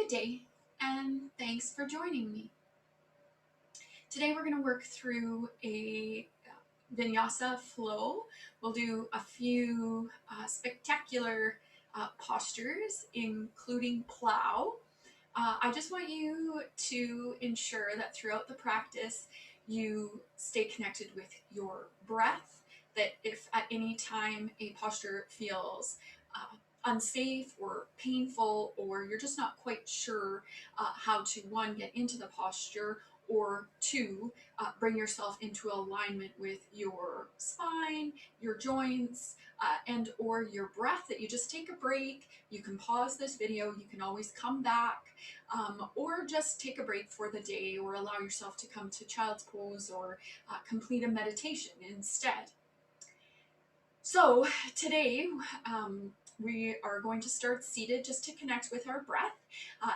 Good day, and thanks for joining me. Today we're going to work through a vinyasa flow. We'll do a few spectacular postures, including plough. I just want you to ensure that throughout the practice you stay connected with your breath, that if at any time a posture feels unsafe or painful, or you're just not quite sure how to, one, get into the posture, or two, bring yourself into alignment with your spine, your joints, and or your breath, that you just take a break. You can pause this video, you can always come back, or just take a break for the day, or allow yourself to come to child's pose, or complete a meditation instead. So today we are going to start seated just to connect with our breath,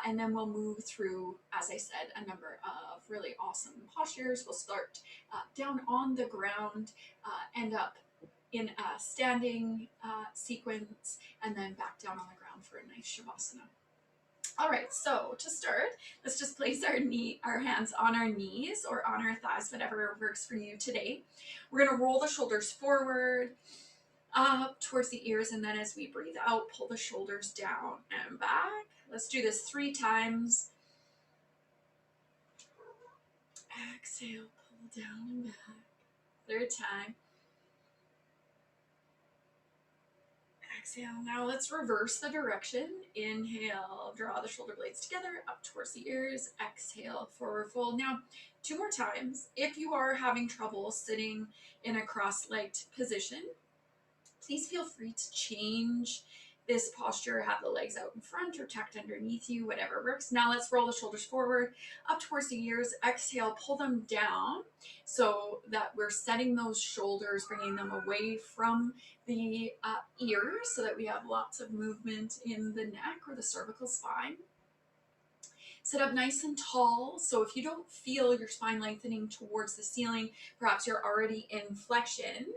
and then we'll move through, as I said, a number of really awesome postures. We'll start down on the ground, end up in a standing sequence, and then back down on the ground for a nice shavasana. All right, so to start, let's just place our hands on our knees or on our thighs, whatever works for you today. We're going to roll the shoulders forward, up towards the ears, and then as we breathe out, pull the shoulders down and back. Let's do this 3 times. Exhale, pull down and back. 3rd time. Exhale. Now let's reverse the direction. Inhale, draw the shoulder blades together, up towards the ears. Exhale, forward fold. Now, 2 more times. If you are having trouble sitting in a cross-legged position, please feel free to change this posture, have the legs out in front or tucked underneath you, whatever works. Now let's roll the shoulders forward, up towards the ears. Exhale, pull them down so that we're setting those shoulders, bringing them away from the ears so that we have lots of movement in the neck or the cervical spine. Sit up nice and tall. So if you don't feel your spine lengthening towards the ceiling, perhaps you're already in flexion,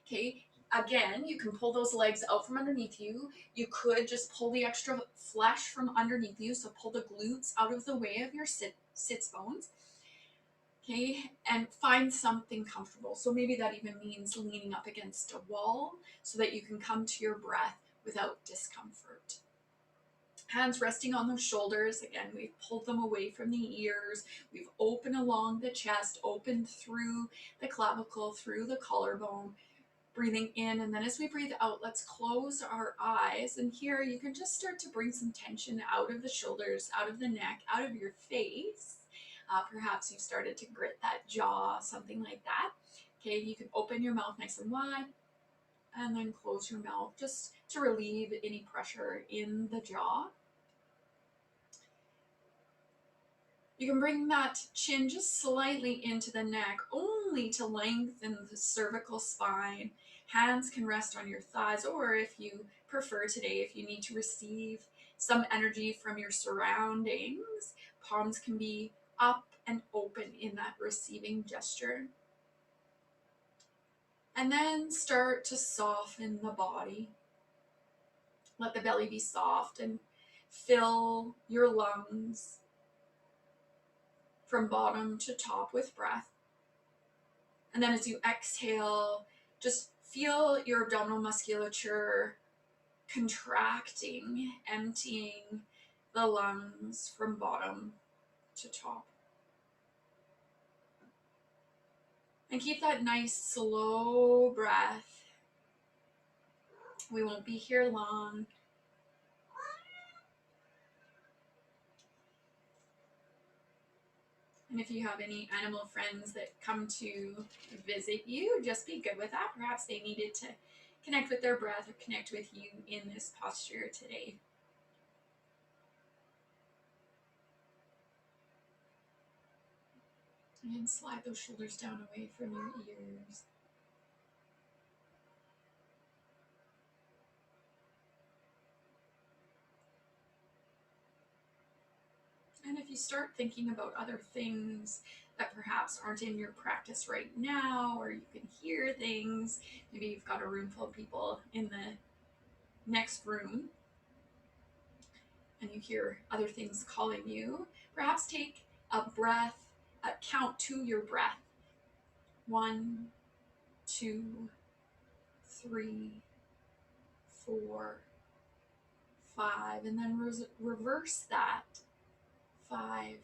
okay? Again, you can pull those legs out from underneath you. You could just pull the extra flesh from underneath you, so pull the glutes out of the way of your sits bones, okay? And find something comfortable. So maybe that even means leaning up against a wall so that you can come to your breath without discomfort. Hands resting on those shoulders. Again, we've pulled them away from the ears. We've opened along the chest, opened through the clavicle, through the collarbone. Breathing in, and then as we breathe out, let's close our eyes. And here you can just start to bring some tension out of the shoulders, out of the neck, out of your face. Perhaps you've started to grit that jaw, something like that. Okay, you can open your mouth nice and wide, and then close your mouth just to relieve any pressure in the jaw. You can bring that chin just slightly into the neck, only to lengthen the cervical spine. Hands can rest on your thighs, or if you prefer today, if you need to receive some energy from your surroundings, palms can be up and open in that receiving gesture. And then start to soften the body. Let the belly be soft and fill your lungs from bottom to top with breath. And then as you exhale, just feel your abdominal musculature contracting, emptying the lungs from bottom to top. And keep that nice slow breath. We won't be here long. And if you have any animal friends that come to visit you, just be good with that. Perhaps they needed to connect with their breath or connect with you in this posture today. And slide those shoulders down away from your ears. And if you start thinking about other things that perhaps aren't in your practice right now, or you can hear things, maybe you've got a room full of people in the next room, and you hear other things calling you, perhaps take a breath, a count to your breath. 1, 2, 3, 4, 5, and then reverse that. 5,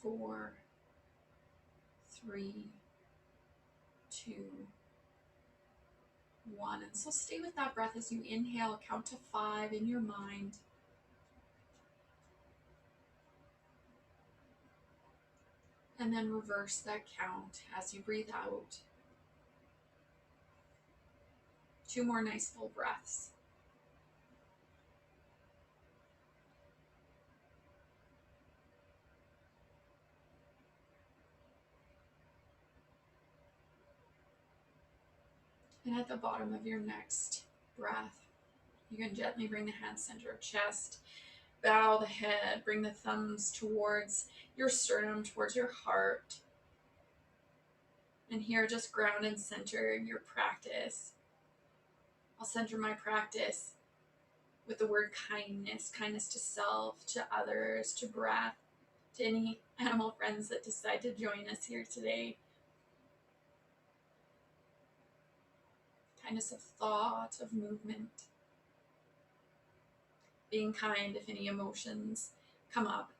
4, 3, 2, 1. And so stay with that breath as you inhale, count to 5 in your mind. And then reverse that count as you breathe out. 2 more nice full breaths. And at the bottom of your next breath, you can gently bring the hands center of chest, bow the head, bring the thumbs towards your sternum, towards your heart. And here, just ground and center your practice. I'll center my practice with the word kindness, kindness to self, to others, to breath, to any animal friends that decide to join us here today. Kindness of thought, of movement. Being kind if any emotions come up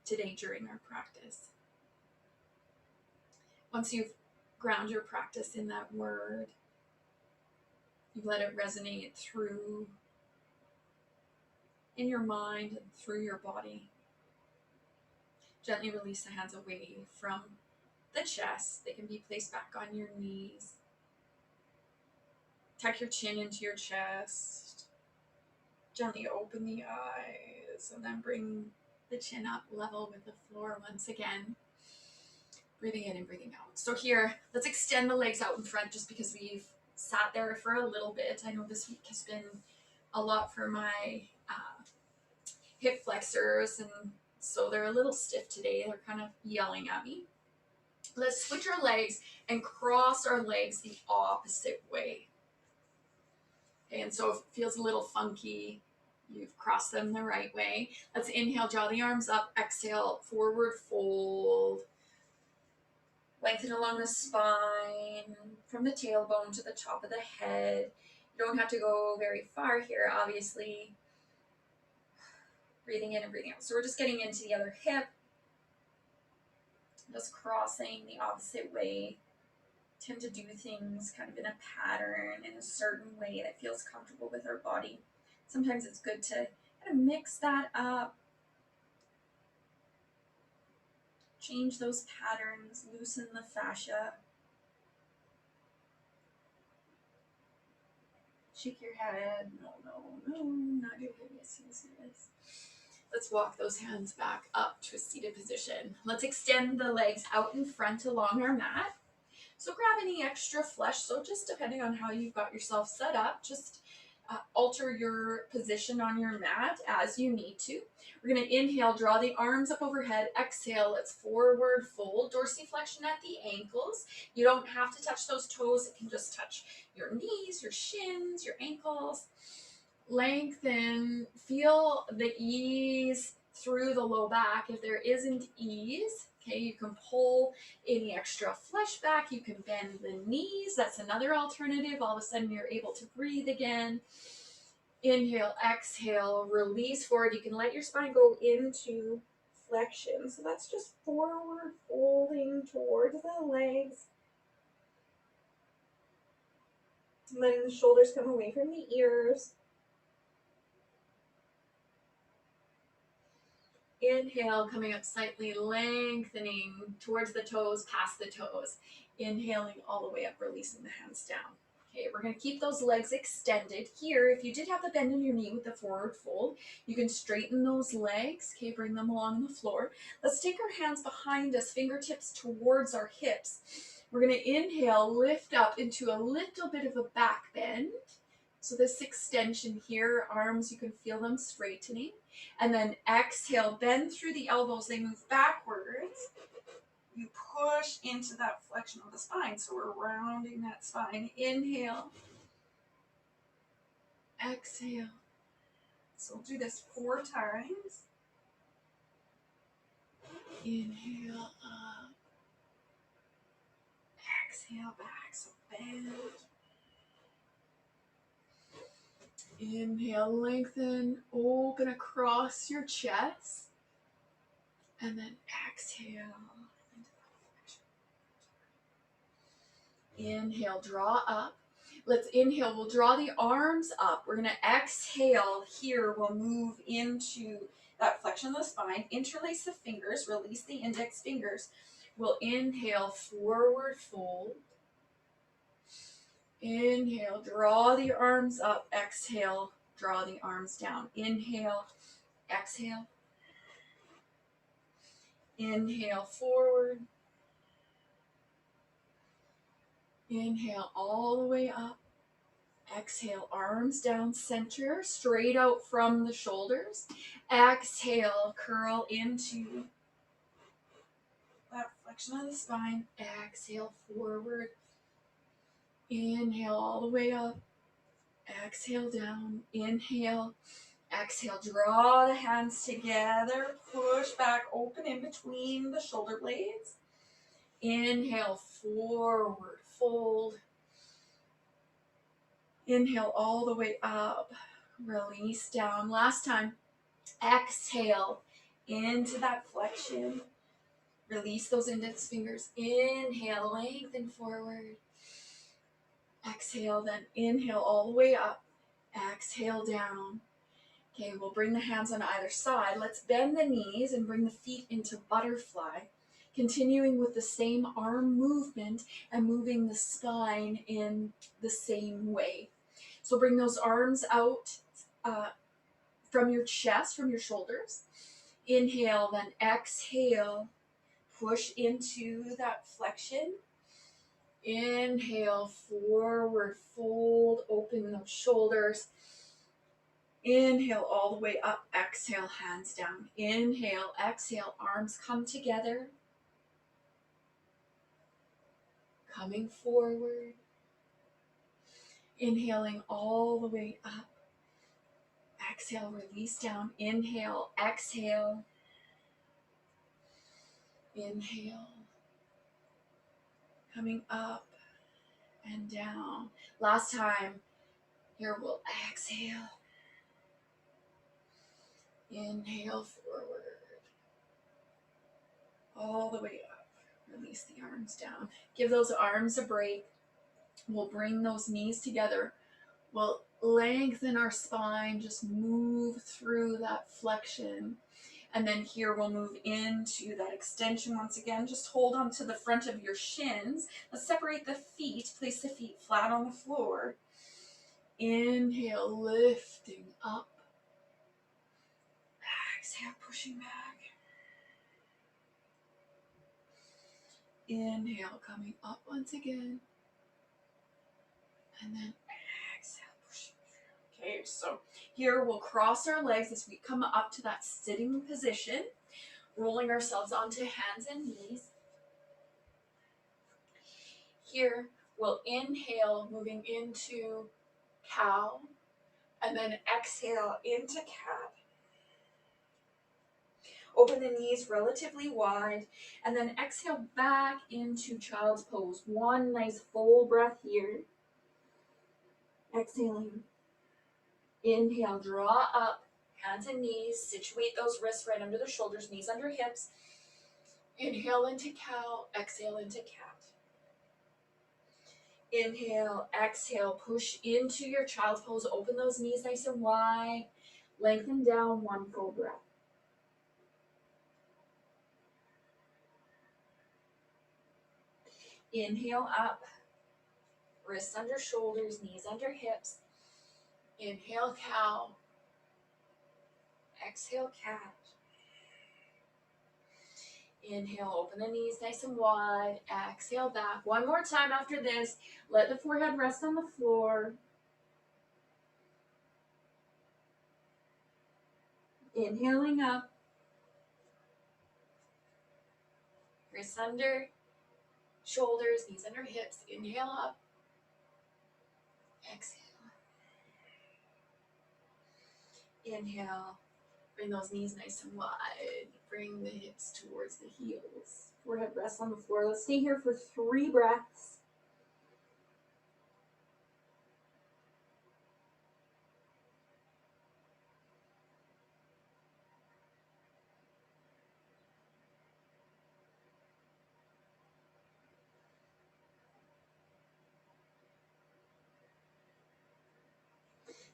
today during our practice. Once you've ground your practice in that word, you let it resonate through in your mind and through your body. Gently release the hands away from the chest. They can be placed back on your knees. Tuck your chin into your chest. Gently open the eyes and then bring the chin up level with the floor once again. Breathing in and breathing out. So here, let's extend the legs out in front just because we've sat there for a little bit. I know this week has been a lot for my hip flexors, and so they're a little stiff today. They're kind of yelling at me. Let's switch our legs and cross our legs the opposite way. Okay, and so if it feels a little funky, you've crossed them the right way. Let's inhale, draw the arms up, exhale, forward fold. Lengthen along the spine, from the tailbone to the top of the head. You don't have to go very far here, obviously. Breathing in and breathing out. So we're just getting into the other hip. Just crossing the opposite way. Tend to do things kind of in a pattern, in a certain way that feels comfortable with our body. Sometimes it's good to kind of mix that up. Change those patterns, loosen the fascia. Shake your head. No, not your head. Yes. Let's walk those hands back up to a seated position. Let's extend the legs out in front along our mat. So grab any extra flesh. So just depending on how you've got yourself set up, just alter your position on your mat as you need to. We're going to inhale, draw the arms up overhead. Exhale, let's forward fold, dorsiflexion at the ankles. You don't have to touch those toes. It can just touch your knees, your shins, your ankles. Lengthen, feel the ease through the low back. If there isn't ease, okay, you can pull any extra flesh back. You can bend the knees. That's another alternative. All of a sudden, you're able to breathe again. Inhale, exhale, release forward. You can let your spine go into flexion. So that's just forward folding towards the legs. Letting the shoulders come away from the ears. Inhale, coming up slightly, lengthening towards the toes, past the toes. Inhaling all the way up, releasing the hands down. Okay, we're going to keep those legs extended. Here, if you did have the bend in your knee with the forward fold, you can straighten those legs. Okay, bring them along the floor. Let's take our hands behind us, fingertips towards our hips. We're going to inhale, lift up into a little bit of a back bend. So this extension here, arms, you can feel them straightening. And then exhale, bend through the elbows, they move backwards. You push into that flexion of the spine. So we're rounding that spine. Inhale. Exhale. So we'll do this 4 times. Inhale up. Exhale back, so bend. Inhale, lengthen, open across your chest. And then exhale. Inhale, draw up. Let's inhale, we'll draw the arms up. We're gonna exhale here, we'll move into that flexion of the spine, interlace the fingers, release the index fingers. We'll inhale, forward fold. Inhale, draw the arms up. Exhale, draw the arms down. Inhale, exhale. Inhale, forward. Inhale, all the way up. Exhale, arms down, center, straight out from the shoulders. Exhale, curl into that flexion of the spine. Exhale, forward. Inhale, all the way up. Exhale, down. Inhale. Exhale, draw the hands together. Push back, open in between the shoulder blades. Inhale, forward, fold. Inhale all the way up. Release down. Last time. Exhale into that flexion. Release those index fingers. Inhale, lengthen forward. Exhale, then inhale all the way up. Exhale down. Okay, we'll bring the hands on either side. Let's bend the knees and bring the feet into butterfly. Continuing with the same arm movement and moving the spine in the same way. So bring those arms out from your chest, from your shoulders. Inhale, then exhale. Push into that flexion. Inhale, forward fold, open those shoulders. Inhale all the way up, exhale, hands down. Inhale, exhale, arms come together. Coming forward. Inhaling all the way up. Exhale, release down. Inhale, exhale. Inhale. Coming up and down. Last time. Here we'll exhale. Inhale forward. All the way up. Release the arms down. Give those arms a break. We'll bring those knees together. We'll lengthen our spine. Just move through that flexion. And then here we'll move into that extension once again. Just hold on to the front of your shins. Let's separate the feet. Place the feet flat on the floor. Inhale, lifting up. Exhale, pushing back. Inhale, coming up once again. And then exhale, pushing through. Okay, so here we'll cross our legs as we come up to that sitting position, rolling ourselves onto hands and knees. Here we'll inhale, moving into cow, and then exhale into cat. Open the knees relatively wide, and then exhale back into child's pose. One nice full breath here. Exhaling. Inhale, draw up, hands and knees. Situate those wrists right under the shoulders, knees under hips. Inhale into cow, exhale into cat. Inhale, exhale, push into your child's pose. Open those knees nice and wide. Lengthen down, one full breath. Inhale up, wrists under shoulders, knees under hips. Inhale, cow. Exhale, cat. Inhale, open the knees nice and wide. Exhale back. One more time after this. Let the forehead rest on the floor. Inhaling up. Wrists under shoulders, knees under hips. Inhale up. Exhale. Inhale, bring those knees nice and wide. Bring the hips towards the heels. Forehead rests on the floor. Let's stay here for 3 breaths.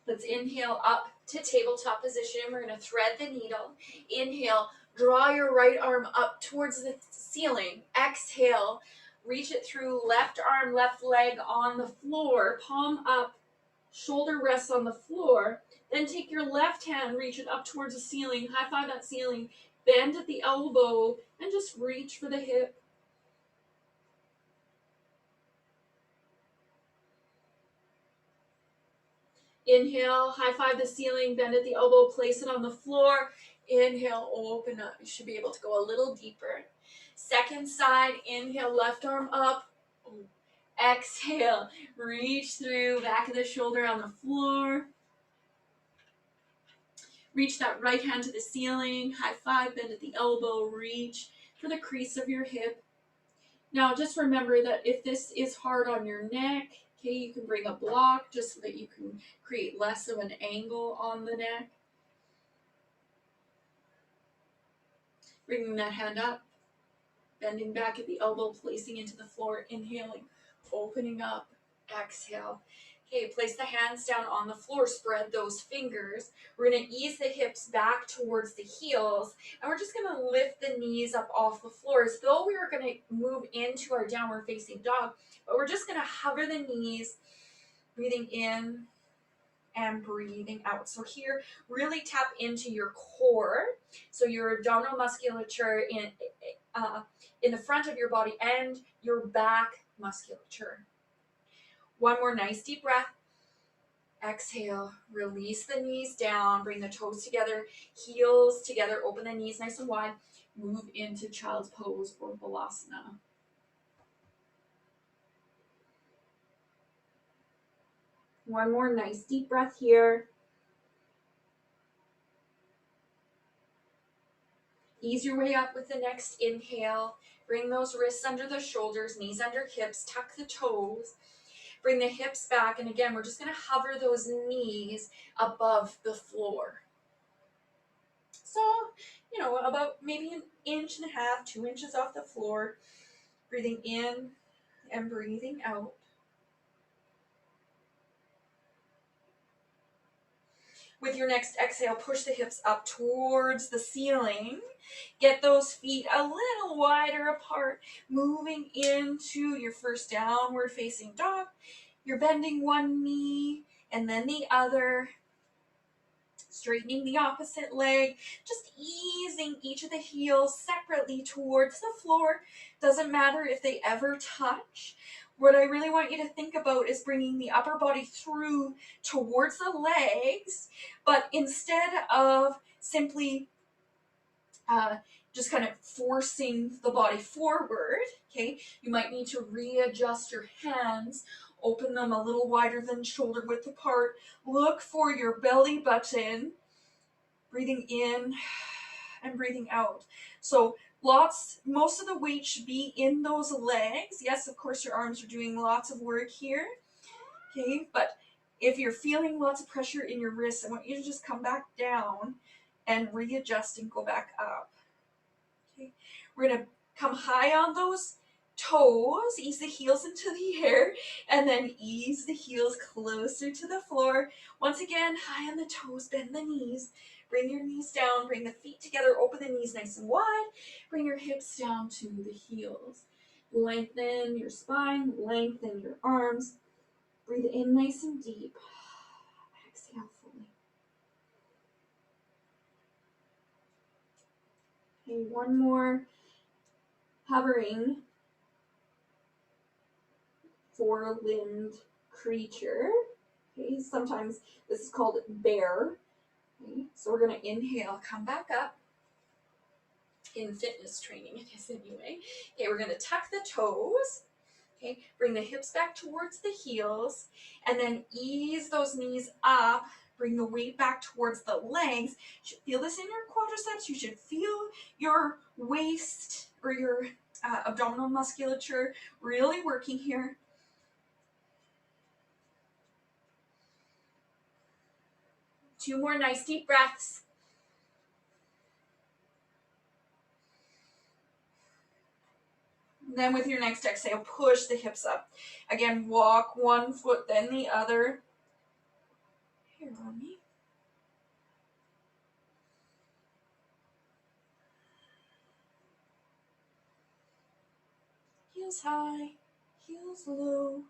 Let's inhale up to tabletop position. We're going to thread the needle. Inhale, draw your right arm up towards the ceiling. Exhale, reach it through, left arm, left leg on the floor, palm up, shoulder rests on the floor. Then take your left hand, reach it up towards the ceiling, high five that ceiling, bend at the elbow, and just reach for the hip. Inhale, high five the ceiling, bend at the elbow, place it on the floor. Inhale, open up. You should be able to go a little deeper. Second side, inhale, left arm up. Exhale, reach through, back of the shoulder on the floor. Reach that right hand to the ceiling, high five, bend at the elbow, reach for the crease of your hip. Now just remember that if this is hard on your neck, okay, you can bring a block just so that you can create less of an angle on the neck. Bringing that hand up, bending back at the elbow, placing into the floor, inhaling, opening up, exhale. Okay, place the hands down on the floor, spread those fingers. We're going to ease the hips back towards the heels, and we're just going to lift the knees up off the floor as though we were going to move into our downward facing dog, but we're just going to hover the knees, breathing in and breathing out. So here, really tap into your core, so your abdominal musculature in the front of your body and your back musculature. One more nice deep breath. Exhale, release the knees down, bring the toes together, heels together, open the knees nice and wide, move into child's pose or balasana. One more nice deep breath here. Ease your way up with the next inhale. Bring those wrists under the shoulders, knees under hips, tuck the toes. Bring the hips back, and again, we're just going to hover those knees above the floor. So, about maybe 1.5 inches, 2 inches off the floor. Breathing in and breathing out. With your next exhale, push the hips up towards the ceiling. Get those feet a little wider apart, moving into your first downward facing dog. You're bending one knee and then the other, straightening the opposite leg, just easing each of the heels separately towards the floor. Doesn't matter if they ever touch. What I really want you to think about is bringing the upper body through towards the legs, but instead of simply just kind of forcing the body forward, okay, you might need to readjust your hands, open them a little wider than shoulder width apart, look for your belly button, breathing in and breathing out. So most of the weight should be in those legs. Yes, of course, your arms are doing lots of work here, okay, but if you're feeling lots of pressure in your wrists, I want you to just come back down and readjust and go back up. Okay, we're going to come high on those toes, ease the heels into the air, and then ease the heels closer to the floor. Once again, high on the toes, bend the knees, bring your knees down, bring the feet together, open the knees nice and wide, bring your hips down to the heels. Lengthen your spine, lengthen your arms, breathe in nice and deep, exhale fully. Okay, one more. Hovering, four-limbed creature. Okay, sometimes this is called bear. Okay, so we're going to inhale, come back up. In fitness training, it is anyway. Okay, we're going to tuck the toes. Okay, bring the hips back towards the heels, and then ease those knees up. Bring the weight back towards the legs. You should feel this in your quadriceps. You should feel your waist or your abdominal musculature really working here. Two more nice deep breaths. Then with your next exhale, push the hips up. Again, walk one foot, then the other. Here on me. Heels high, heels low.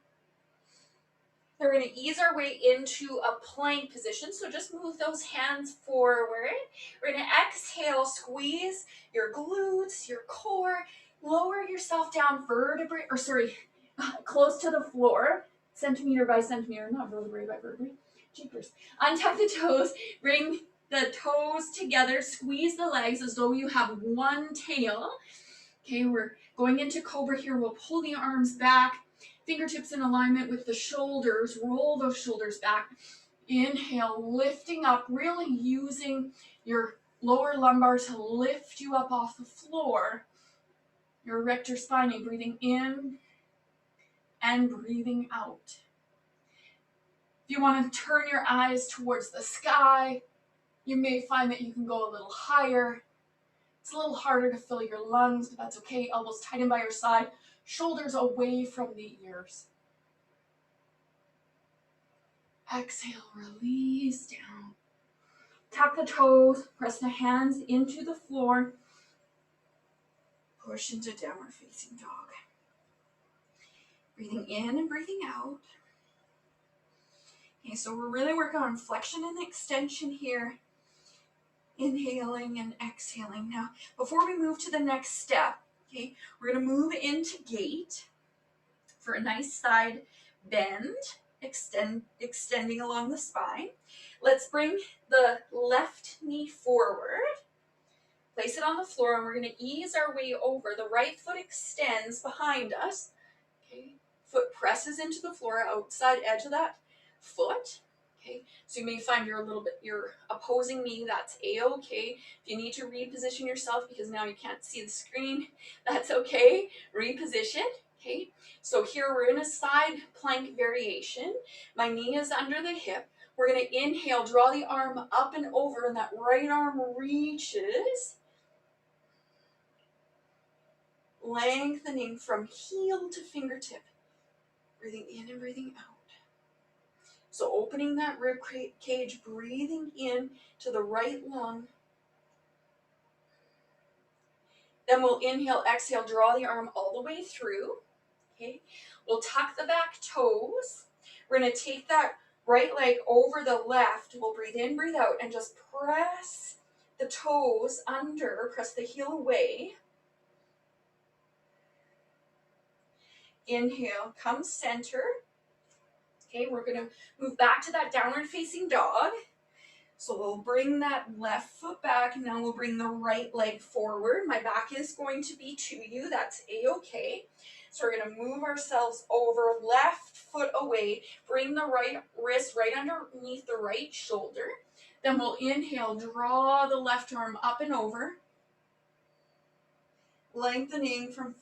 We're going to ease our way into a plank position. So just move those hands forward. We're going to exhale, squeeze your glutes, your core. Lower yourself down close to the floor. Centimeter by centimeter, not vertebrae by vertebrae. Jeepers. Untuck the toes. Bring the toes together. Squeeze the legs as though you have one tail. Okay, we're going into cobra here. We'll pull the arms back. Fingertips in alignment with the shoulders. Roll those shoulders back. Inhale, lifting up, really using your lower lumbar to lift you up off the floor. Your erector spinae, breathing in and breathing out. If you want to turn your eyes towards the sky, you may find that you can go a little higher. It's a little harder to fill your lungs, but that's okay. Elbows tighten by your side. Shoulders away from the ears. Exhale, release down. Tap the toes, press the hands into the floor. Push into downward facing dog. Breathing in and breathing out. Okay, so we're really working on flexion and extension here. Inhaling and exhaling. Now, before we move to the next step, okay, we're going to move into gate for a nice side bend, extending along the spine. Let's bring the left knee forward. Place it on the floor, and we're going to ease our way over. The right foot extends behind us. Okay, foot presses into the floor, outside edge of that foot. Okay, so you may find you're opposing knee. That's a-okay. If you need to reposition yourself because now you can't see the screen, that's okay. Reposition. Okay, so here we're in a side plank variation. My knee is under the hip. We're going to inhale, draw the arm up and over, and that right arm reaches. Lengthening from heel to fingertip. Breathing in and breathing out. So opening that rib cage, breathing in to the right lung. Then we'll inhale, exhale, draw the arm all the way through. Okay, we'll tuck the back toes. We're going to take that right leg over the left. We'll breathe in, breathe out, and just press the toes under, press the heel away. Inhale, come center. Okay, we're going to move back to that downward facing dog. So we'll bring that left foot back, and now we'll bring the right leg forward. My back is going to be to you. That's a-okay. So we're going to move ourselves over, left foot away, bring the right wrist right underneath the right shoulder. Then we'll inhale, draw the left arm up and over, lengthening from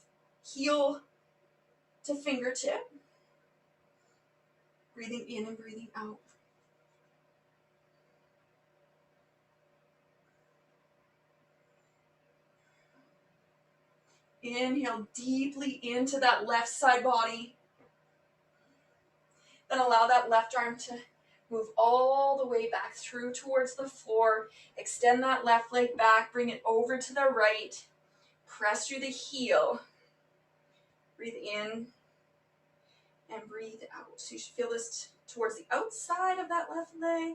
heel to fingertip. Breathing in and breathing out. Inhale deeply into that left side body. Then allow that left arm to move all the way back through towards the floor. Extend that left leg back. Bring it over to the right. Press through the heel. Breathe in and breathe out. So you should feel this towards the outside of that left leg.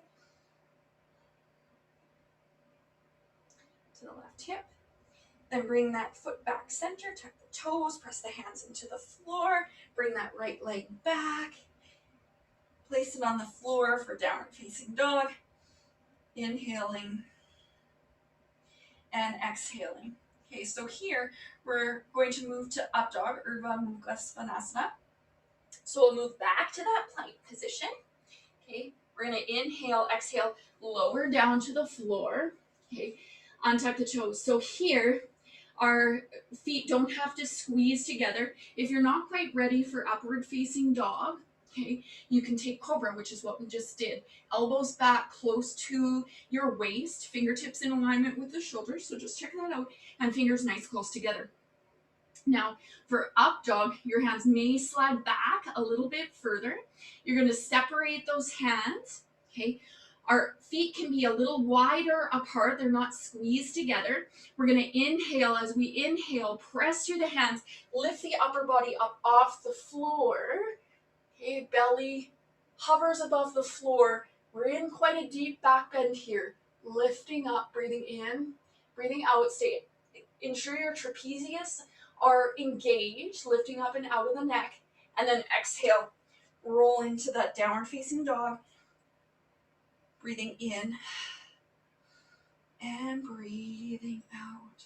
To the left hip. Then bring that foot back center, tuck the toes, press the hands into the floor, bring that right leg back, place it on the floor for downward facing dog, inhaling and exhaling. Okay, so here we're going to move to up dog, Urdhva Mukha Svanasana. So we'll move back to that plank position. Okay, we're We're going to inhale, exhale, lower down to the floor. Okay, untuck the toes. So here, our feet don't have to squeeze together. If you're not quite ready for upward facing dog, okay, you can take cobra, which is what we just did. Elbows back close to your waist, fingertips in alignment with the shoulders. So just check that out. And fingers nice close together. Now, for up dog, your hands may slide back a little bit further. You're going to separate those hands, okay? Our feet can be a little wider apart. They're not squeezed together. We're going to inhale. As we inhale, press through the hands, lift the upper body up off the floor. Okay, belly hovers above the floor. We're in quite a deep back bend here. Lifting up, breathing in, breathing out. Ensure your trapezius are engaged, lifting up and out of the neck. And then exhale, roll into that downward facing dog. Breathing in and breathing out.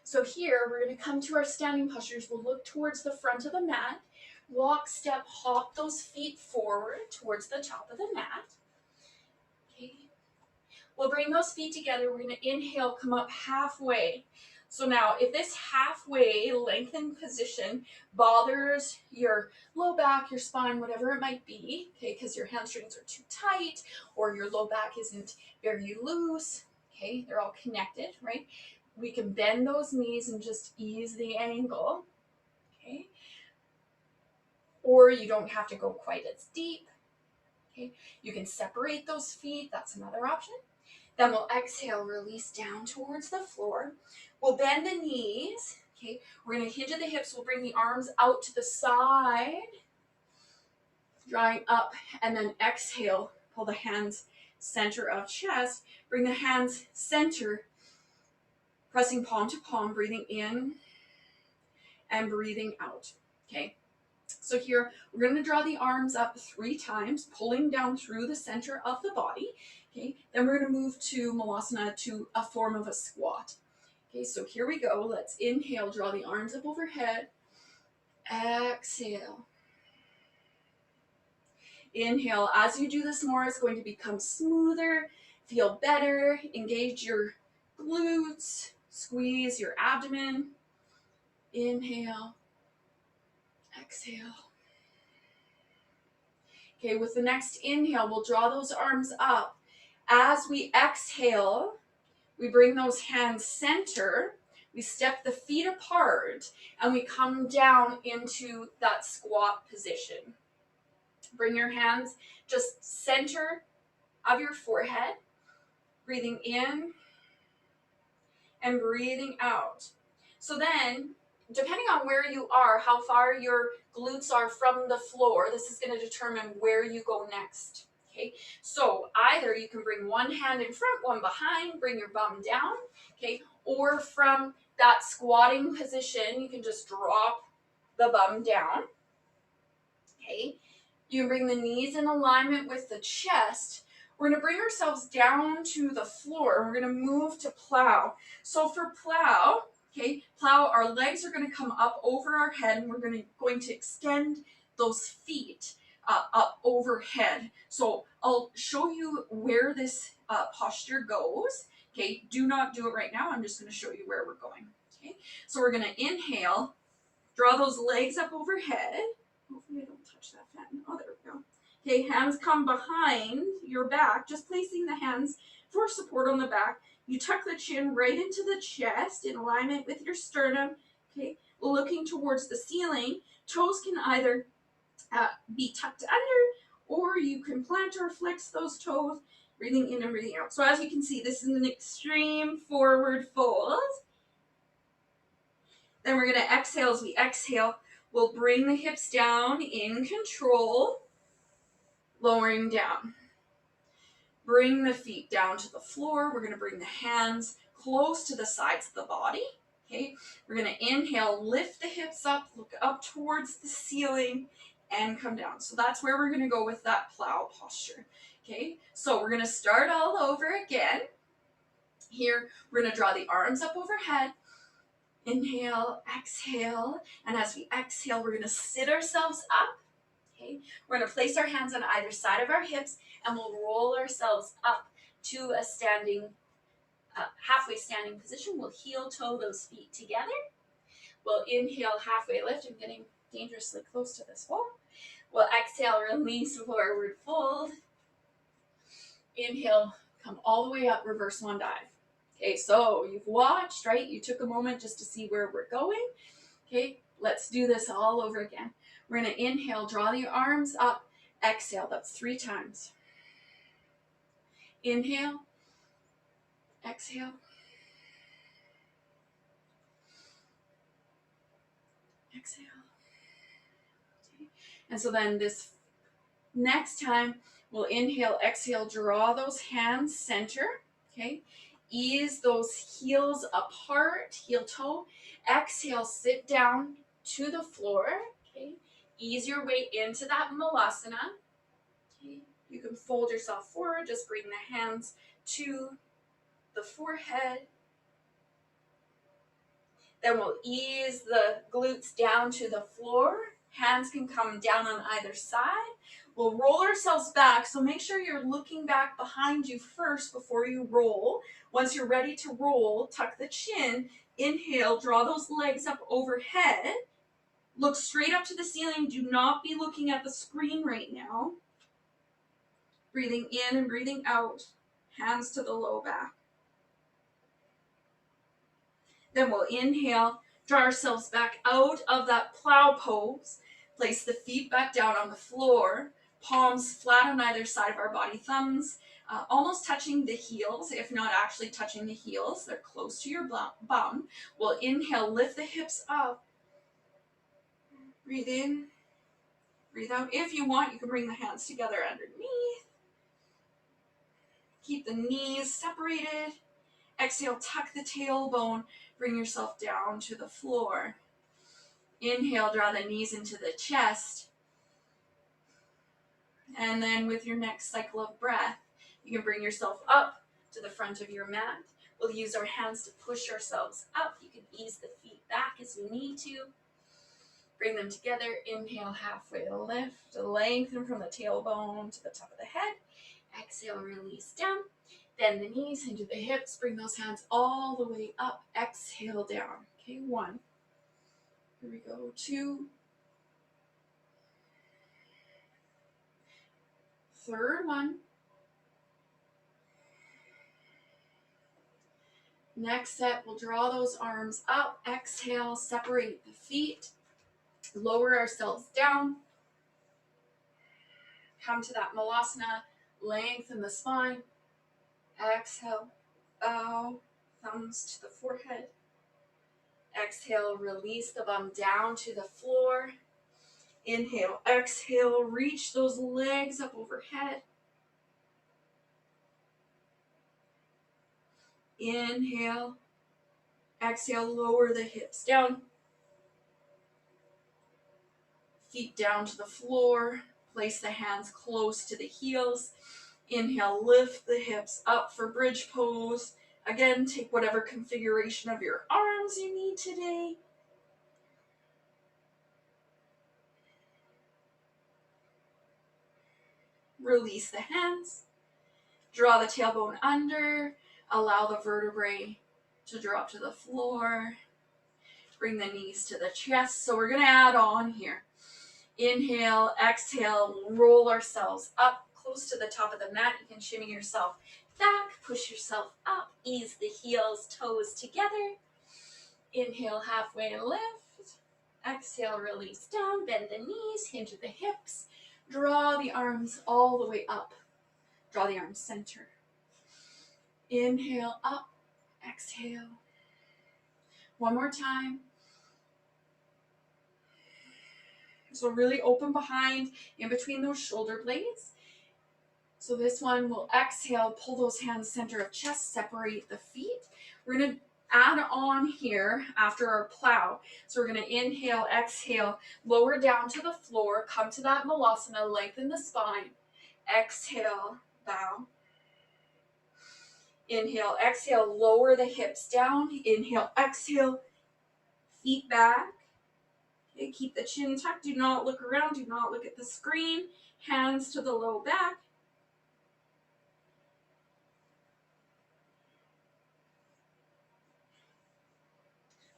So here, we're going to come to our standing postures. We'll look towards the front of the mat. Walk, step, hop those feet forward towards the top of the mat. Okay. We'll bring those feet together. We're going to inhale, come up halfway. So now, if this halfway lengthened position bothers your low back, your spine, whatever it might be, okay, because your hamstrings are too tight or your low back isn't very loose, okay, they're all connected, right? We can bend those knees and just ease the angle, okay? Or you don't have to go quite as deep, okay? You can separate those feet, that's another option. Then we'll exhale, release down towards the floor. We'll bend the knees, okay? We're gonna hinge at the hips. We'll bring the arms out to the side, drawing up, and then exhale, pull the hands center of chest, bring the hands center, pressing palm to palm, breathing in and breathing out, okay? So here, we're gonna draw the arms up 3 times, pulling down through the center of the body. Okay, then we're going to move to Malasana, to a form of a squat. Okay, so here we go. Let's inhale, draw the arms up overhead. Exhale. Inhale. As you do this more, it's going to become smoother, feel better, engage your glutes, squeeze your abdomen. Inhale. Exhale. Okay, with the next inhale, we'll draw those arms up. As we exhale, we bring those hands center, we step the feet apart, and we come down into that squat position. Bring your hands just center of your forehead, breathing in and breathing out. So then, depending on where you are, how far your glutes are from the floor, this is going to determine where you go next. Okay, so either you can bring one hand in front, one behind, bring your bum down, okay, or from that squatting position, you can just drop the bum down, okay. You can bring the knees in alignment with the chest. We're going to bring ourselves down to the floor, and we're going to move to plough. So for plough, okay, plough, our legs are going to come up over our head, and we're going to extend those feet up overhead. So I'll show you where this posture goes. Okay, do not do it right now. I'm just going to show you where we're going. Okay, so we're going to inhale, draw those legs up overhead. Hopefully I don't touch that fan. Oh, there we go. Okay, hands come behind your back, just placing the hands for support on the back. You tuck the chin right into the chest in alignment with your sternum. Okay, looking towards the ceiling. Toes can either be tucked under, or you can plant or flex those toes, breathing in and breathing out. So as you can see, this is an extreme forward fold. Then we're going to exhale. As we exhale, we'll bring the hips down in control, lowering down. Bring the feet down to the floor. We're going to bring the hands close to the sides of the body. Okay, we're going to inhale, lift the hips up, look up towards the ceiling, and come down. So that's where we're going to go with that plow posture. Okay, so we're going to start all over again. Here, we're going to draw the arms up overhead. Inhale, exhale. And as we exhale, we're going to sit ourselves up. Okay. We're going to place our hands on either side of our hips and we'll roll ourselves up to a standing, halfway standing position. We'll heel toe those feet together. We'll inhale, halfway lift. I'm getting dangerously close to this wall. We'll exhale, release, forward fold. Inhale, come all the way up, reverse swan dive. Okay, so you've watched, right? You took a moment just to see where we're going. Okay, let's do this all over again. We're going to inhale, draw the arms up, exhale. That's 3 times. Inhale, exhale. Exhale. Okay. And so then this next time, we'll inhale, exhale, draw those hands center. Okay. Ease those heels apart, heel toe. Exhale, sit down to the floor. Okay. Ease your way into that malasana. Okay. You can fold yourself forward, just bring the hands to the forehead. Then we'll ease the glutes down to the floor. Hands can come down on either side. We'll roll ourselves back, so make sure you're looking back behind you first before you roll. Once you're ready to roll, tuck the chin. Inhale, draw those legs up overhead. Look straight up to the ceiling. Do not be looking at the screen right now. Breathing in and breathing out. Hands to the low back. Then we'll inhale, draw ourselves back out of that plow pose. Place the feet back down on the floor. Palms flat on either side of our body. Thumbs almost touching the heels, if not actually touching the heels. They're close to your bum. We'll inhale, lift the hips up. Breathe in, breathe out. If you want, you can bring the hands together underneath. Keep the knees separated. Exhale, tuck the tailbone. Bring yourself down to the floor. Inhale, draw the knees into the chest. And then with your next cycle of breath, you can bring yourself up to the front of your mat. We'll use our hands to push ourselves up. You can ease the feet back as you need to. Bring them together. Inhale, halfway lift. Lengthen from the tailbone to the top of the head. Exhale, release down. Bend the knees into the hips. Bring those hands all the way up. Exhale down. Okay, 1. Here we go. 2. Third one. Next set, we'll draw those arms up. Exhale, separate the feet. Lower ourselves down. Come to that malasana. Lengthen the spine. Exhale, bow, thumbs to the forehead. Exhale, release the bum down to the floor. Inhale, exhale, reach those legs up overhead. Inhale, exhale, lower the hips down. Feet down to the floor. Place the hands close to the heels. Inhale, lift the hips up for bridge pose. Again, take whatever configuration of your arms you need today. Release the hands. Draw the tailbone under. Allow the vertebrae to drop to the floor. Bring the knees to the chest. So we're going to add on here. Inhale, exhale, roll ourselves up close to the top of the mat. You can shimmy yourself back, push yourself up, ease the heels, toes together. Inhale, halfway lift. Exhale, release down, bend the knees, hinge at the hips. Draw the arms all the way up. Draw the arms center. Inhale, up, exhale. One more time. So really open behind, in between those shoulder blades. So this one, we'll exhale, pull those hands center of chest, separate the feet. We're going to add on here after our plow. So we're going to inhale, exhale, lower down to the floor, come to that malasana, lengthen the spine. Exhale, bow. Inhale, exhale, lower the hips down. Inhale, exhale, feet back. Okay, keep the chin tucked. Do not look around. Do not look at the screen. Hands to the low back.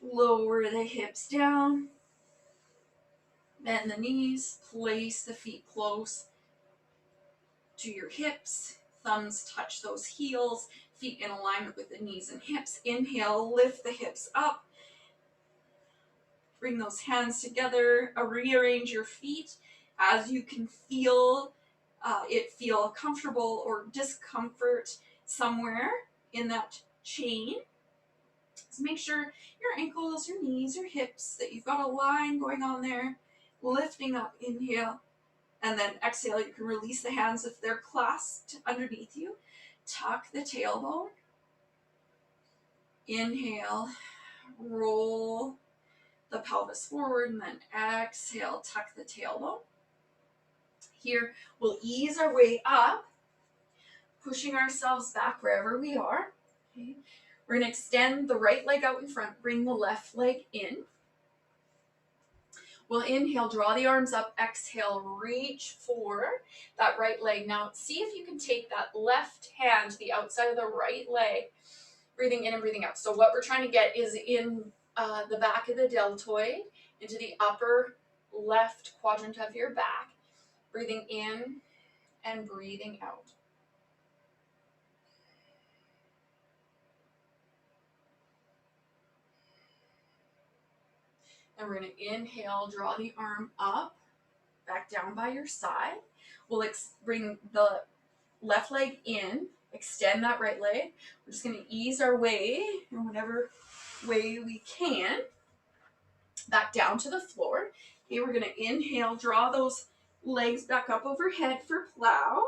Lower the hips down. Bend the knees. Place the feet close to your hips. Thumbs touch those heels. Feet in alignment with the knees and hips. Inhale, lift the hips up. Bring those hands together. Rearrange your feet as you can feel it feel comfortable or discomfort somewhere in that chain. So make sure your ankles, your knees, your hips, that you've got a line going on there. Lifting up, inhale. And then exhale, you can release the hands if they're clasped underneath you. Tuck the tailbone. Inhale, roll the pelvis forward, and then exhale, tuck the tailbone. Here, we'll ease our way up, pushing ourselves back wherever we are. Okay. We're going to extend the right leg out in front, bring the left leg in. We'll inhale, draw the arms up, exhale, reach for that right leg. Now, see if you can take that left hand to the outside of the right leg, breathing in and breathing out. So what we're trying to get is in the back of the deltoid, into the upper left quadrant of your back, breathing in and breathing out. And we're going to inhale, draw the arm up, back down by your side. We'll bring the left leg in, extend that right leg. We're just going to ease our way in whatever way we can back down to the floor. Okay, we're going to inhale, draw those legs back up overhead for plow.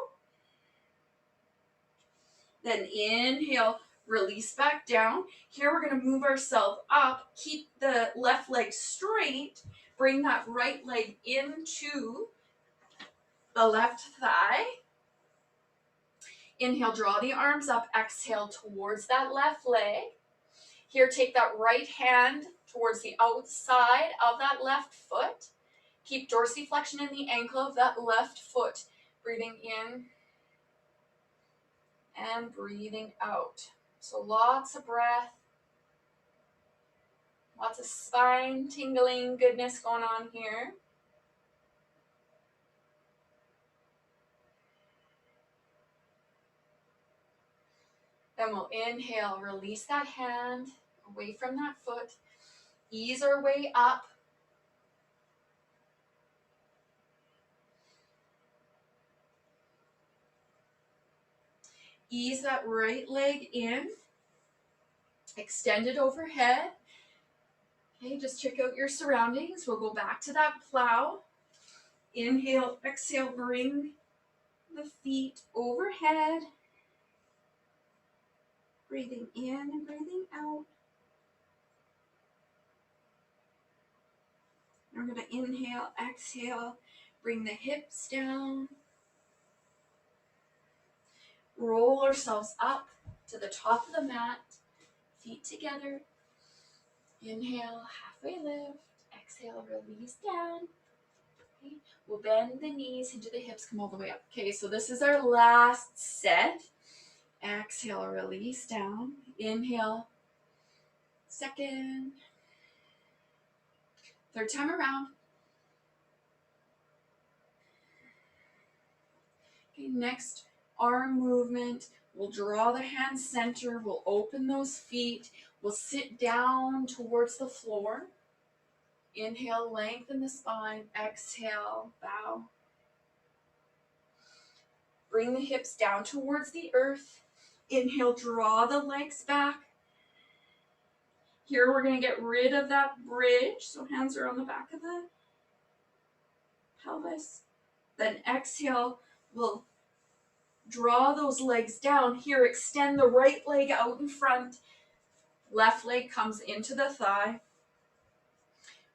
Then inhale, release back down. Here we're going to move ourselves up, keep the left leg straight, bring that right leg into the left thigh. Inhale, draw the arms up, exhale towards that left leg. Here, take that right hand towards the outside of that left foot. Keep dorsiflexion in the ankle of that left foot. Breathing in and breathing out. So lots of breath. Lots of spine tingling goodness going on here. Then we'll inhale, release that hand away from that foot. Ease our way up. Ease that right leg in. Extend it overhead. Okay, just check out your surroundings. We'll go back to that plow. Inhale, exhale, bring the feet overhead. Breathing in and breathing out. We're going to inhale, exhale, bring the hips down. Roll ourselves up to the top of the mat, feet together. Inhale, halfway lift. Exhale, release down. Okay. We'll bend the knees into the hips, come all the way up. Okay, so this is our last set. Exhale, release down. Inhale, second, third time around. Okay, next arm movement. We'll draw the hands center. We'll open those feet. We'll sit down towards the floor. Inhale, lengthen the spine. Exhale, bow. Bring the hips down towards the earth. Inhale, draw the legs back. Here we're going to get rid of that bridge. So hands are on the back of the pelvis. Then exhale, we'll draw those legs down. Here, extend the right leg out in front. Left leg comes into the thigh.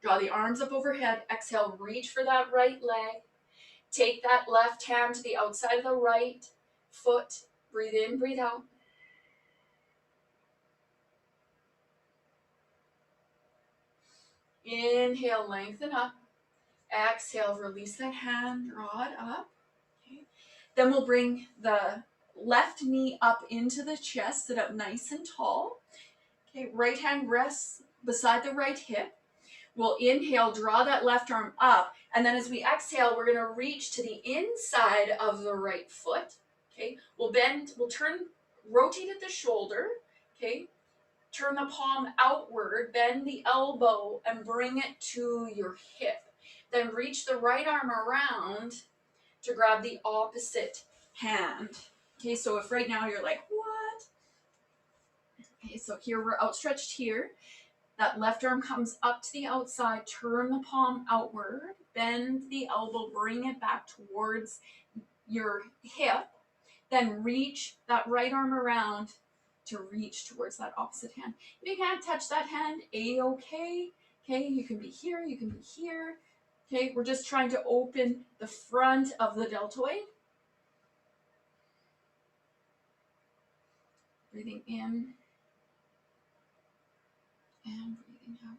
Draw the arms up overhead. Exhale, reach for that right leg. Take that left hand to the outside of the right foot. Breathe in, breathe out. Inhale, lengthen up. Exhale, release that hand, draw it up. Okay. Then we'll bring the left knee up into the chest, sit up nice and tall. Okay, right hand rests beside the right hip. We'll inhale, draw that left arm up, and then as we exhale, we're gonna reach to the inside of the right foot. Okay, we'll bend, we'll turn, rotate at the shoulder. Okay, turn the palm outward, bend the elbow, and bring it to your hip. Then reach the right arm around to grab the opposite hand. Okay, so if right now you're like, what? Okay, so here we're outstretched here. That left arm comes up to the outside, turn the palm outward, bend the elbow, bring it back towards your hip, then reach that right arm around to reach towards that opposite hand. If you can't touch that hand, A-okay. Okay, you can be here, you can be here. Okay, we're just trying to open the front of the deltoid. Breathing in and breathing out.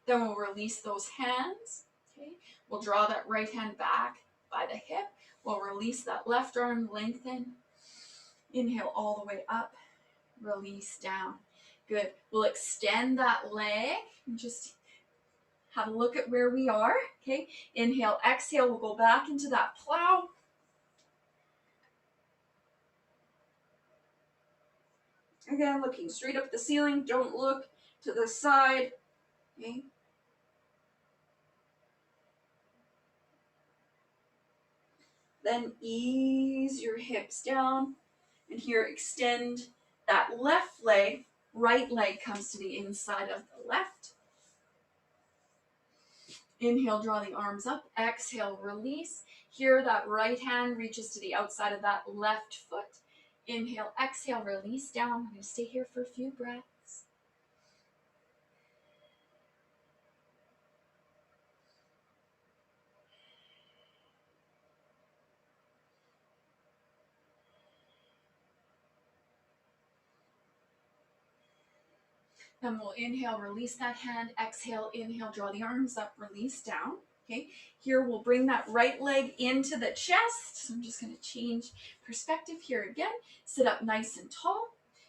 Then we'll release those hands. Okay, we'll draw that right hand back by the hip. We'll release that left arm, lengthen. Inhale all the way up, release down. Good. We'll extend that leg and just have a look at where we are. Okay, inhale, exhale, we'll go back into that plough. Again, looking straight up the ceiling, don't look to the side. Okay. Then ease your hips down, and here extend that left leg. Right leg comes to the inside of the left. Inhale, draw the arms up. Exhale, release. Here, that right hand reaches to the outside of that left foot. Inhale, exhale, release down. I'm going to stay here for a few breaths. Then we'll inhale, release that hand. Exhale, inhale, draw the arms up, release down. Okay, here we'll bring that right leg into the chest. So I'm just going to change perspective here again. Sit up nice and tall.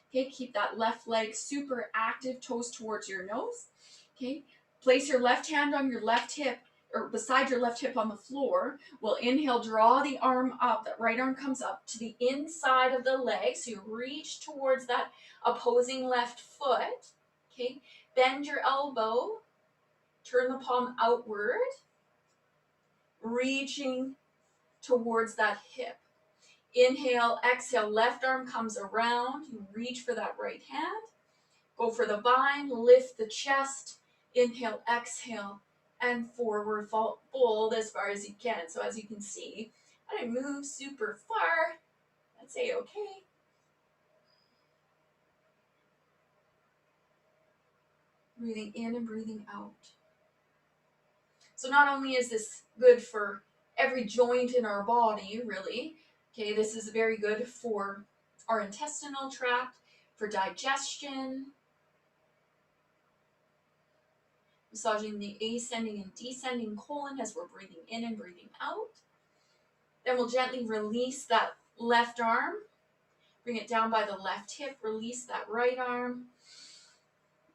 Okay, keep that left leg super active, toes towards your nose. Okay, place your left hand on your left hip or beside your left hip on the floor. We'll inhale, draw the arm up. That right arm comes up to the inside of the leg. So you reach towards that opposing left foot. Okay, bend your elbow, turn the palm outward, reaching towards that hip. Inhale, exhale, left arm comes around, you reach for that right hand, go for the bind, lift the chest, inhale, exhale, and forward fold as far as you can. So as you can see, I didn't move super far, that's A-okay. Breathing in and breathing out. So not only is this good for every joint in our body, really, okay, this is very good for our intestinal tract, for digestion, massaging the ascending and descending colon as we're breathing in and breathing out. Then we'll gently release that left arm, bring it down by the left hip, release that right arm,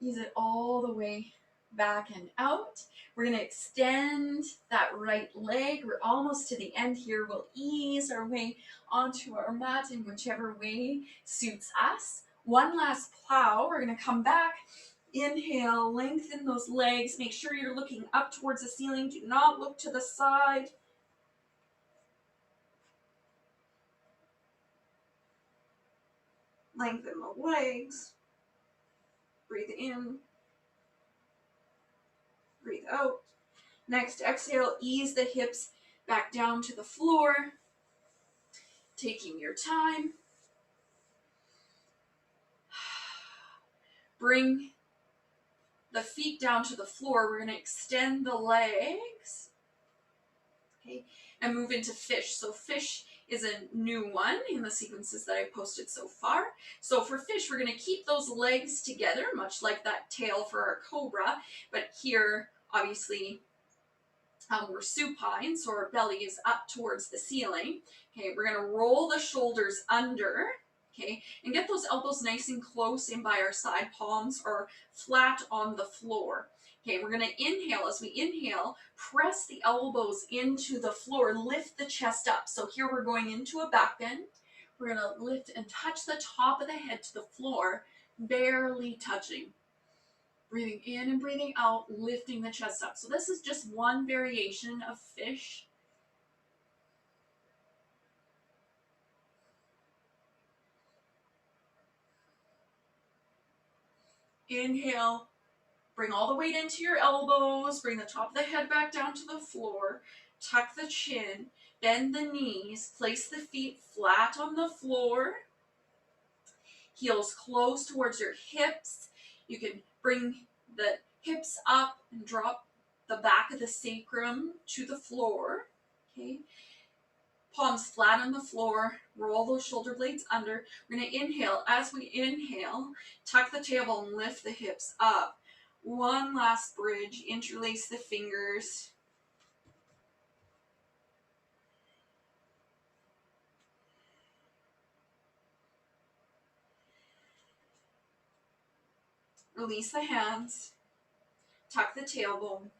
ease it all the way back and out. We're going to extend that right leg. We're almost to the end here. We'll ease our way onto our mat in whichever way suits us. One last plow. We're going to come back. Inhale, lengthen those legs. Make sure you're looking up towards the ceiling. Do not look to the side. Lengthen the legs. Breathe in. Breathe out. Next, exhale, ease the hips back down to the floor. Taking your time. Bring the feet down to the floor. We're going to extend the legs. Okay, and move into fish. So fish is a new one in the sequences that I've posted so far. So for fish, we're going to keep those legs together, much like that tail for our cobra, but here, obviously, we're supine, so our belly is up towards the ceiling. Okay, we're going to roll the shoulders under, okay, and get those elbows nice and close in by our side palms or flat on the floor. Okay, we're going to inhale. As we inhale, press the elbows into the floor, lift the chest up. So here we're going into a back bend. We're going to lift and touch the top of the head to the floor, barely touching. Breathing in and breathing out, lifting the chest up. So this is just one variation of fish. Inhale, bring all the weight into your elbows, bring the top of the head back down to the floor, tuck the chin, bend the knees, place the feet flat on the floor, heels close towards your hips. You can bring the hips up and drop the back of the sacrum to the floor, okay? Palms flat on the floor, roll those shoulder blades under. We're going to inhale. As we inhale, tuck the tailbone, lift the hips up. One last bridge, interlace the fingers. Release the hands, tuck the tailbone.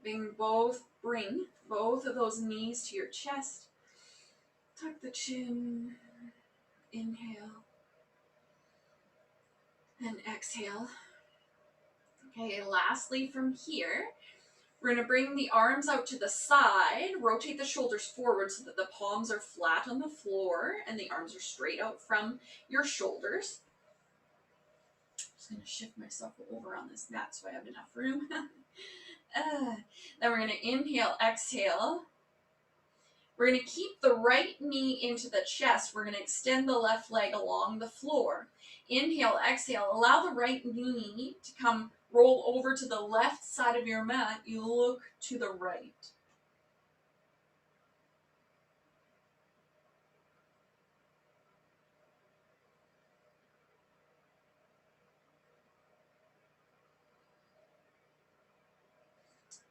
Bring both of those knees to your chest. Tuck the chin, inhale, and exhale. Okay, lastly from here, we're going to bring the arms out to the side, rotate the shoulders forward so that the palms are flat on the floor and the arms are straight out from your shoulders. I'm just going to shift myself over on this mat so I have enough room. Then we're going to inhale, exhale. We're going to keep the right knee into the chest. We're going to extend the left leg along the floor. Inhale, exhale. Allow the right knee to come roll over to the left side of your mat. You look to the right.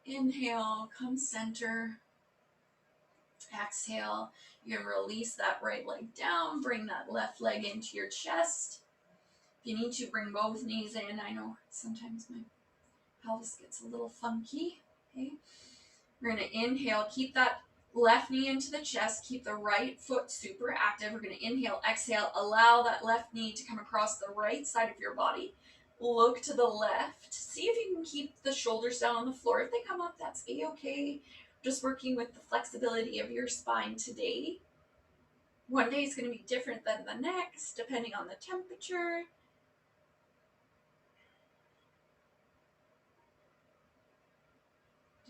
Inhale, come center. Exhale, you can release that right leg down, bring that left leg into your chest. If you need to, bring both knees in. I know sometimes my pelvis gets a little funky. Okay, we're going to inhale, keep that left knee into the chest, keep the right foot super active. We're going to inhale, exhale, allow that left knee to come across the right side of your body. Look to the left. See if you can keep the shoulders down on the floor. If they come up, that's a-okay. Just working with the flexibility of your spine today. One day is going to be different than the next, depending on the temperature.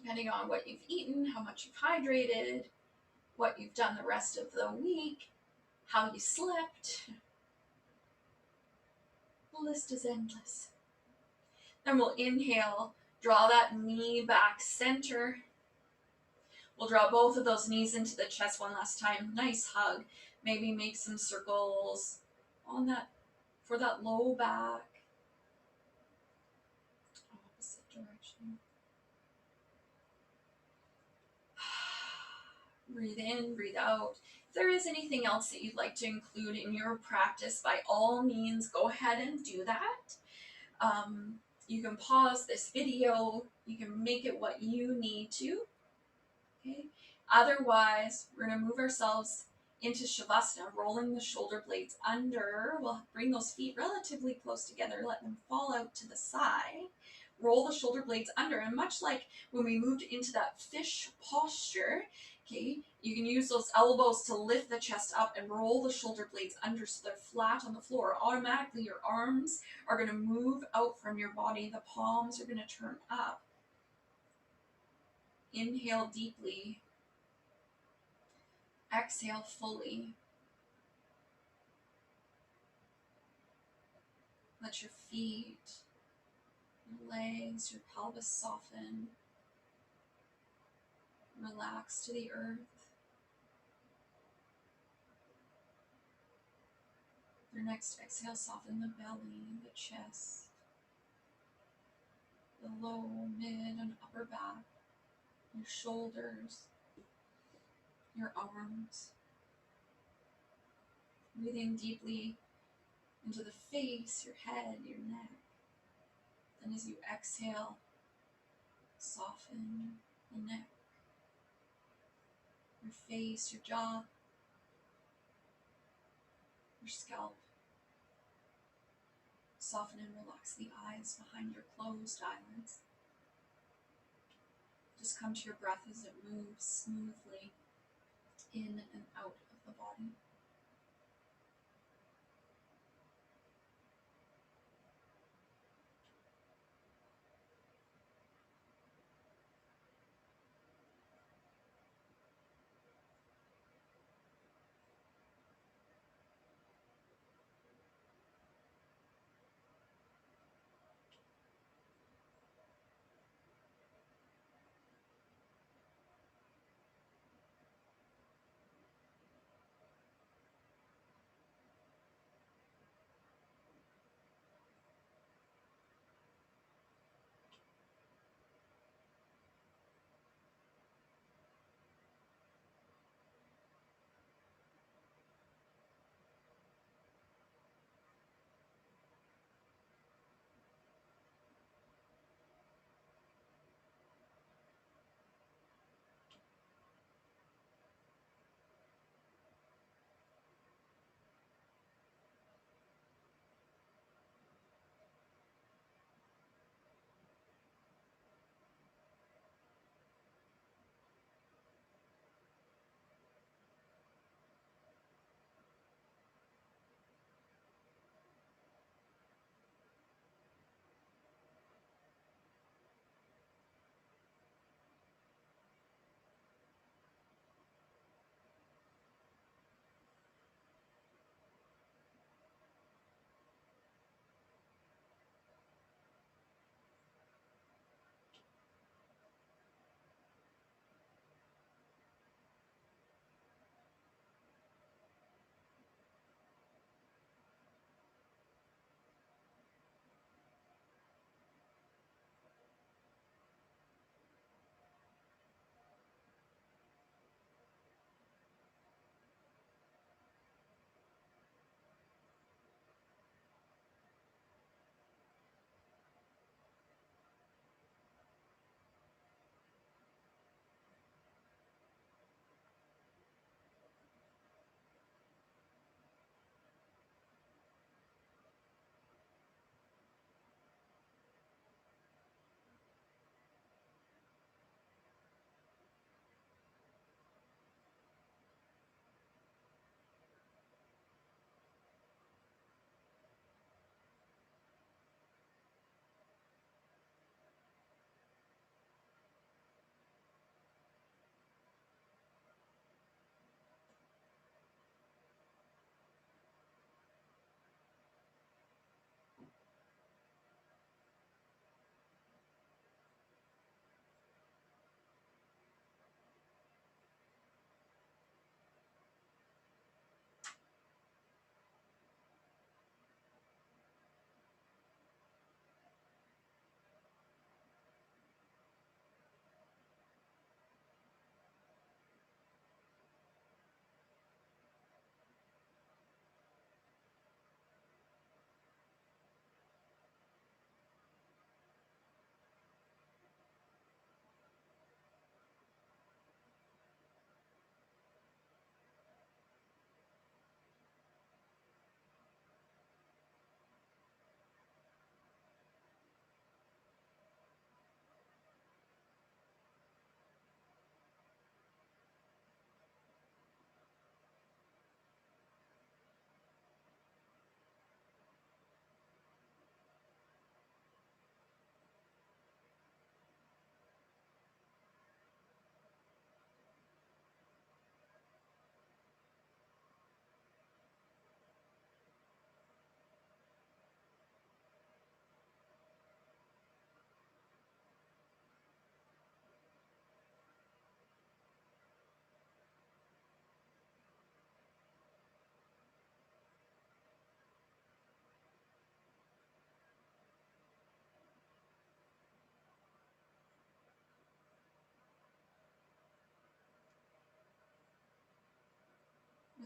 Depending on what you've eaten, how much you've hydrated, what you've done the rest of the week, how you slept. The list is endless. Then we'll inhale, draw that knee back center. We'll draw both of those knees into the chest one last time. Nice hug. Maybe make some circles on that for that low back. Opposite direction. Breathe in, breathe out. If there is anything else that you'd like to include in your practice, by all means, go ahead and do that. You can pause this video. You can make it what you need to. Okay. Otherwise, we're going to move ourselves into Shavasana, rolling the shoulder blades under. We'll bring those feet relatively close together, let them fall out to the side. Roll the shoulder blades under, and much like when we moved into that fish posture, okay, you can use those elbows to lift the chest up and roll the shoulder blades under so they're flat on the floor. Automatically, your arms are going to move out from your body. The palms are going to turn up. Inhale deeply. Exhale fully. Let your feet, your legs, your pelvis soften. Relax to the earth. Your next exhale, soften the belly, the chest, the low, mid, and upper back, your shoulders, your arms. Breathing deeply into the face, your head, your neck. Then as you exhale, soften the neck, your face, your jaw, your scalp. Soften and relax the eyes behind your closed eyelids. Just come to your breath as it moves smoothly in and out of the body.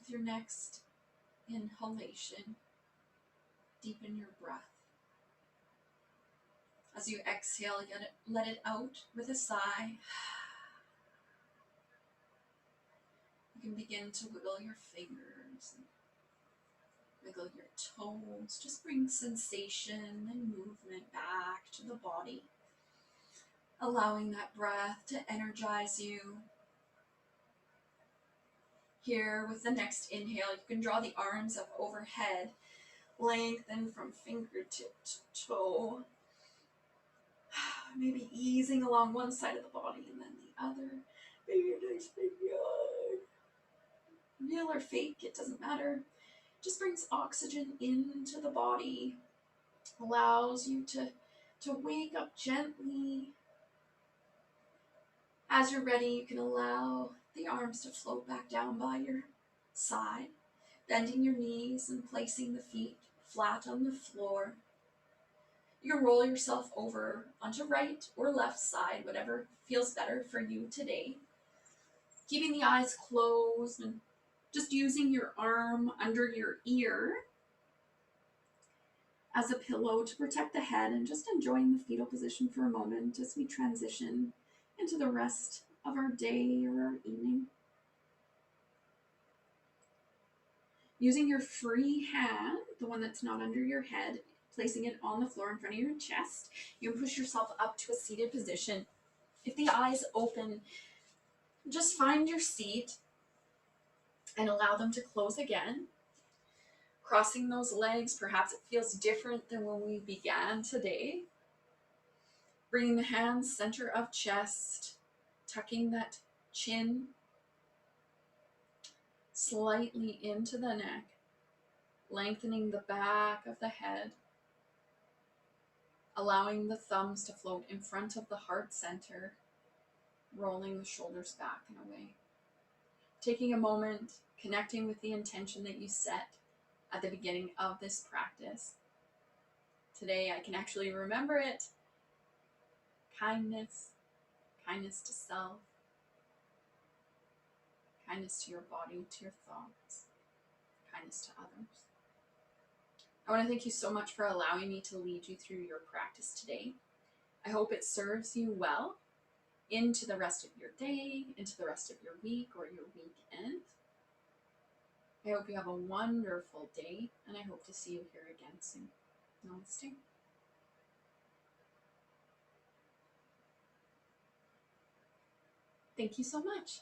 With your next inhalation, deepen your breath. As you exhale, let it out with a sigh. You can begin to wiggle your fingers, and wiggle your toes. Just bring sensation and movement back to the body, allowing that breath to energize you. Here, with the next inhale, you can draw the arms up overhead, lengthen from fingertip to toe. Maybe easing along one side of the body and then the other. Maybe a nice big yawn. Real or fake, it doesn't matter. Just brings oxygen into the body, allows you to wake up gently. As you're ready, you can allow the arms to float back down by your side, bending your knees and placing the feet flat on the floor. You can roll yourself over onto right or left side, whatever feels better for you today. Keeping the eyes closed and just using your arm under your ear as a pillow to protect the head, and just enjoying the fetal position for a moment as we transition into the rest of our day or our evening. Using your free hand, the one that's not under your head, placing it on the floor in front of your chest, you can push yourself up to a seated position. If the eyes open, just find your seat and allow them to close again. Crossing those legs, perhaps it feels different than when we began today. Bringing the hands center of chest, tucking that chin slightly into the neck, lengthening the back of the head, allowing the thumbs to float in front of the heart center, rolling the shoulders back and away. Taking a moment, connecting with the intention that you set at the beginning of this practice. Today I can actually remember it. Kindness, kindness to self, kindness to your body, to your thoughts, kindness to others. I want to thank you so much for allowing me to lead you through your practice today. I hope it serves you well into the rest of your day, into the rest of your week or your weekend. I hope you have a wonderful day, and I hope to see you here again soon. Namaste. Thank you so much.